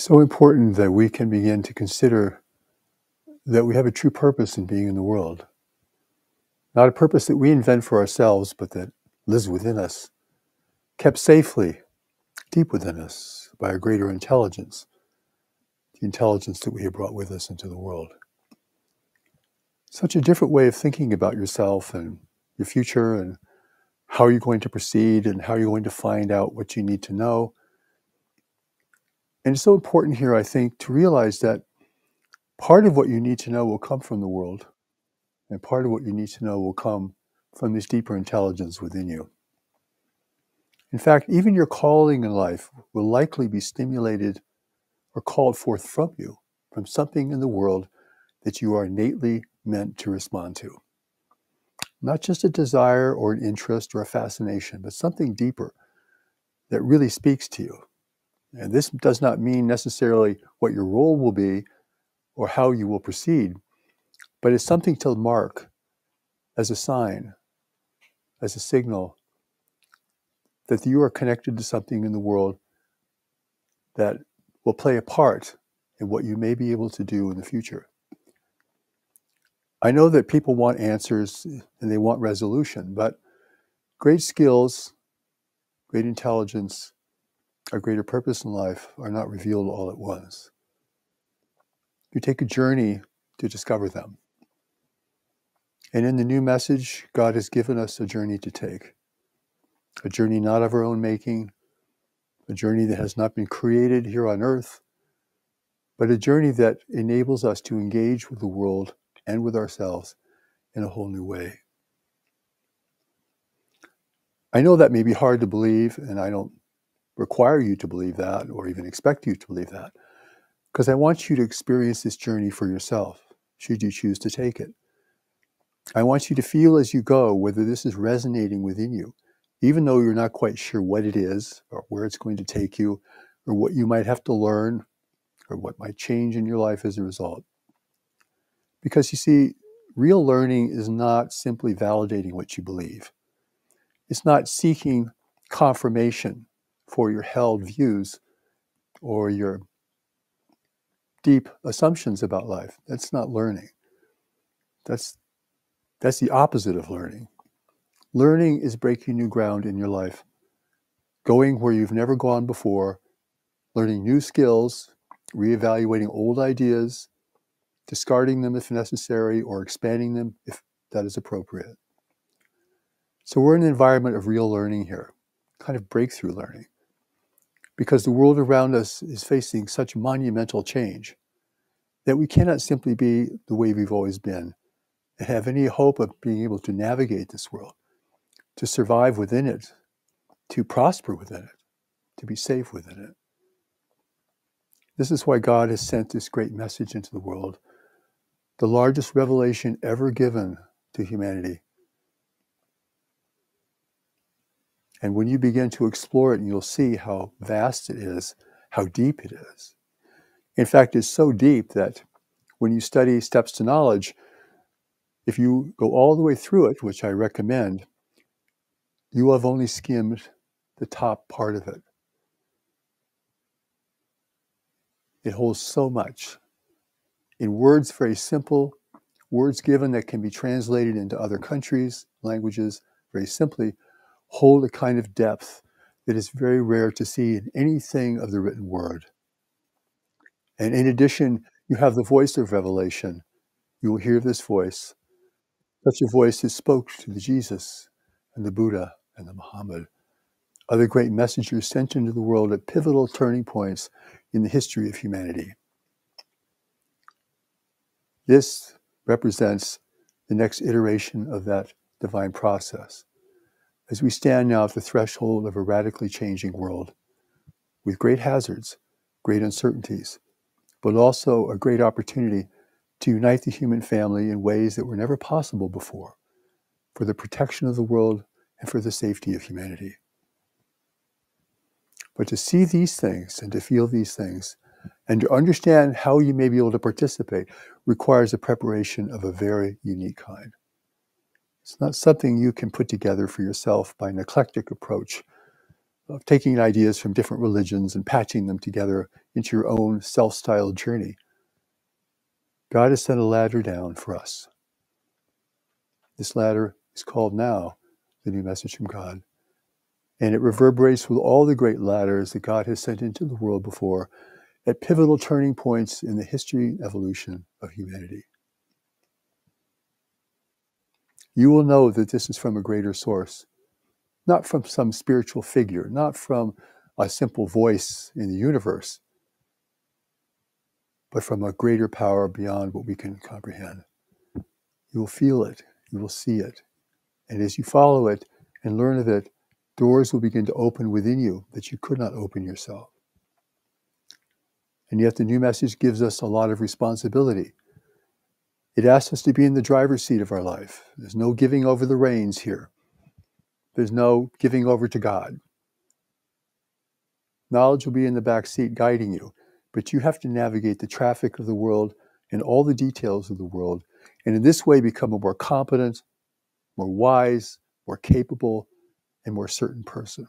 So important that we can begin to consider that we have a true purpose in being in the world. Not a purpose that we invent for ourselves, but that lives within us, kept safely, deep within us by a greater intelligence, the intelligence that we have brought with us into the world. Such a different way of thinking about yourself and your future and how you're going to proceed and how you're going to find out what you need to know. And it's so important here, I think, to realize that part of what you need to know will come from the world, and part of what you need to know will come from this deeper intelligence within you. In fact, even your calling in life will likely be stimulated or called forth from you, from something in the world that you are innately meant to respond to. Not just a desire or an interest or a fascination, but something deeper that really speaks to you. And this does not mean necessarily what your role will be or how you will proceed, but it's something to mark as a sign, as a signal that you are connected to something in the world that will play a part in what you may be able to do in the future. I know that people want answers and they want resolution, but great skills, great intelligence, a greater purpose in life are not revealed all at once. You take a journey to discover them. And in the new message, God has given us a journey to take. A journey not of our own making, a journey that has not been created here on earth, but a journey that enables us to engage with the world and with ourselves in a whole new way. I know that may be hard to believe, and I don't require you to believe that or even expect you to believe that, because I want you to experience this journey for yourself, should you choose to take it. I want you to feel as you go whether this is resonating within you, even though you're not quite sure what it is or where it's going to take you or what you might have to learn or what might change in your life as a result. Because you see, real learning is not simply validating what you believe. It's not seeking confirmation for your held views or your deep assumptions about life. That's not learning. That's the opposite of learning. Learning is breaking new ground in your life, going where you've never gone before, learning new skills, reevaluating old ideas, discarding them if necessary, or expanding them if that is appropriate. So we're in an environment of real learning here, kind of breakthrough learning, because the world around us is facing such monumental change that we cannot simply be the way we've always been and have any hope of being able to navigate this world, to survive within it, to prosper within it, to be safe within it. This is why God has sent this great message into the world, the largest revelation ever given to humanity. And when you begin to explore it, you'll see how vast it is, how deep it is. In fact, it's so deep that when you study Steps to Knowledge, if you go all the way through it, which I recommend, you will have only skimmed the top part of it. It holds so much. In words very simple, words given that can be translated into other countries, languages, very simply, hold a kind of depth that is very rare to see in anything of the written word. And in addition, you have the voice of revelation. You will hear this voice. Such a voice that spoke to the Jesus and the Buddha and the Muhammad, other great messengers sent into the world at pivotal turning points in the history of humanity. This represents the next iteration of that divine process, as we stand now at the threshold of a radically changing world, with great hazards, great uncertainties, but also a great opportunity to unite the human family in ways that were never possible before, for the protection of the world and for the safety of humanity. But to see these things and to feel these things and to understand how you may be able to participate requires a preparation of a very unique kind. It's not something you can put together for yourself by an eclectic approach of taking ideas from different religions and patching them together into your own self-styled journey. God has sent a ladder down for us. This ladder is called now the new message from God. And it reverberates with all the great ladders that God has sent into the world before at pivotal turning points in the history and evolution of humanity. You will know that this is from a greater source, not from some spiritual figure, not from a simple voice in the universe, but from a greater power beyond what we can comprehend. You will feel it, you will see it. And as you follow it and learn of it, doors will begin to open within you that you could not open yourself. And yet the new message gives us a lot of responsibility. It asks us to be in the driver's seat of our life. There's no giving over the reins here. There's no giving over to God. Knowledge will be in the back seat guiding you, but you have to navigate the traffic of the world and all the details of the world, and in this way become a more competent, more wise, more capable, and more certain person.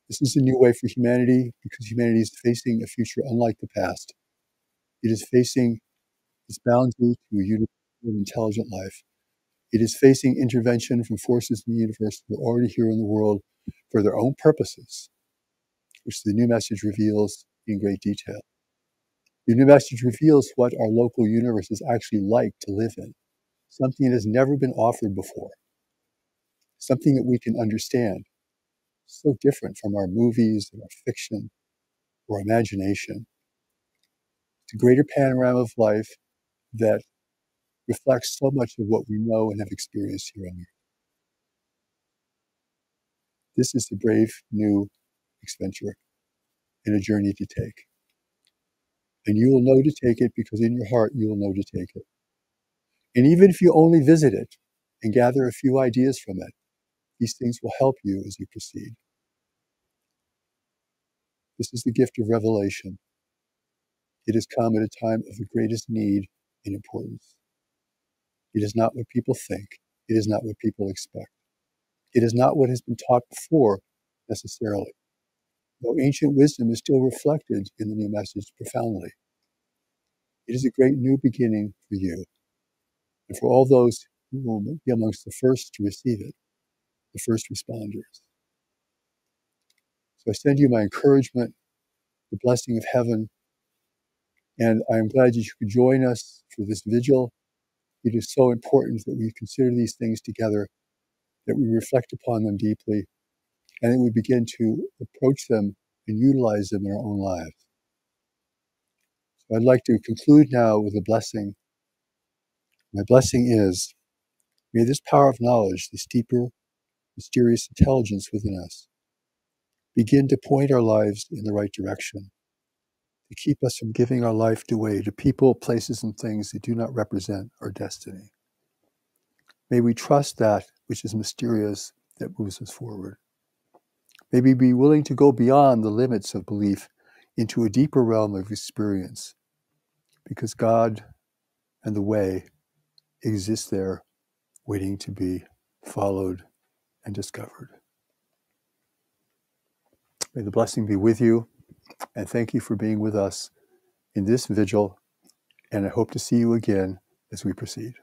This is a new way for humanity because humanity is facing a future unlike the past. It is facing its boundary to a universal intelligent life. It is facing intervention from forces in the universe that are already here in the world for their own purposes, which the new message reveals in great detail. The new message reveals what our local universe is actually like to live in, something that has never been offered before, something that we can understand, so different from our movies and our fiction or imagination. It's a greater panorama of life that reflects so much of what we know and have experienced here on Earth. This is a brave new adventure and a journey to take. And you will know to take it because in your heart you will know to take it. And even if you only visit it and gather a few ideas from it, these things will help you as you proceed. This is the gift of revelation. It has come at a time of the greatest need and importance. It is not what people think. It is not what people expect. It is not what has been taught before necessarily, though ancient wisdom is still reflected in the new message profoundly. It is a great new beginning for you and for all those who will be amongst the first to receive it, the first responders. So I send you my encouragement, the blessing of heaven, and I am glad that you could join us for this vigil. It is so important that we consider these things together, that we reflect upon them deeply, and that we begin to approach them and utilize them in our own lives. So I'd like to conclude now with a blessing. My blessing is, may this power of knowledge, this deeper, mysterious intelligence within us, begin to point our lives in the right direction, to keep us from giving our life away to people, places, and things that do not represent our destiny. May we trust that which is mysterious that moves us forward. May we be willing to go beyond the limits of belief into a deeper realm of experience, because God and the way exist there, waiting to be followed and discovered. May the blessing be with you, and thank you for being with us in this vigil, and I hope to see you again as we proceed.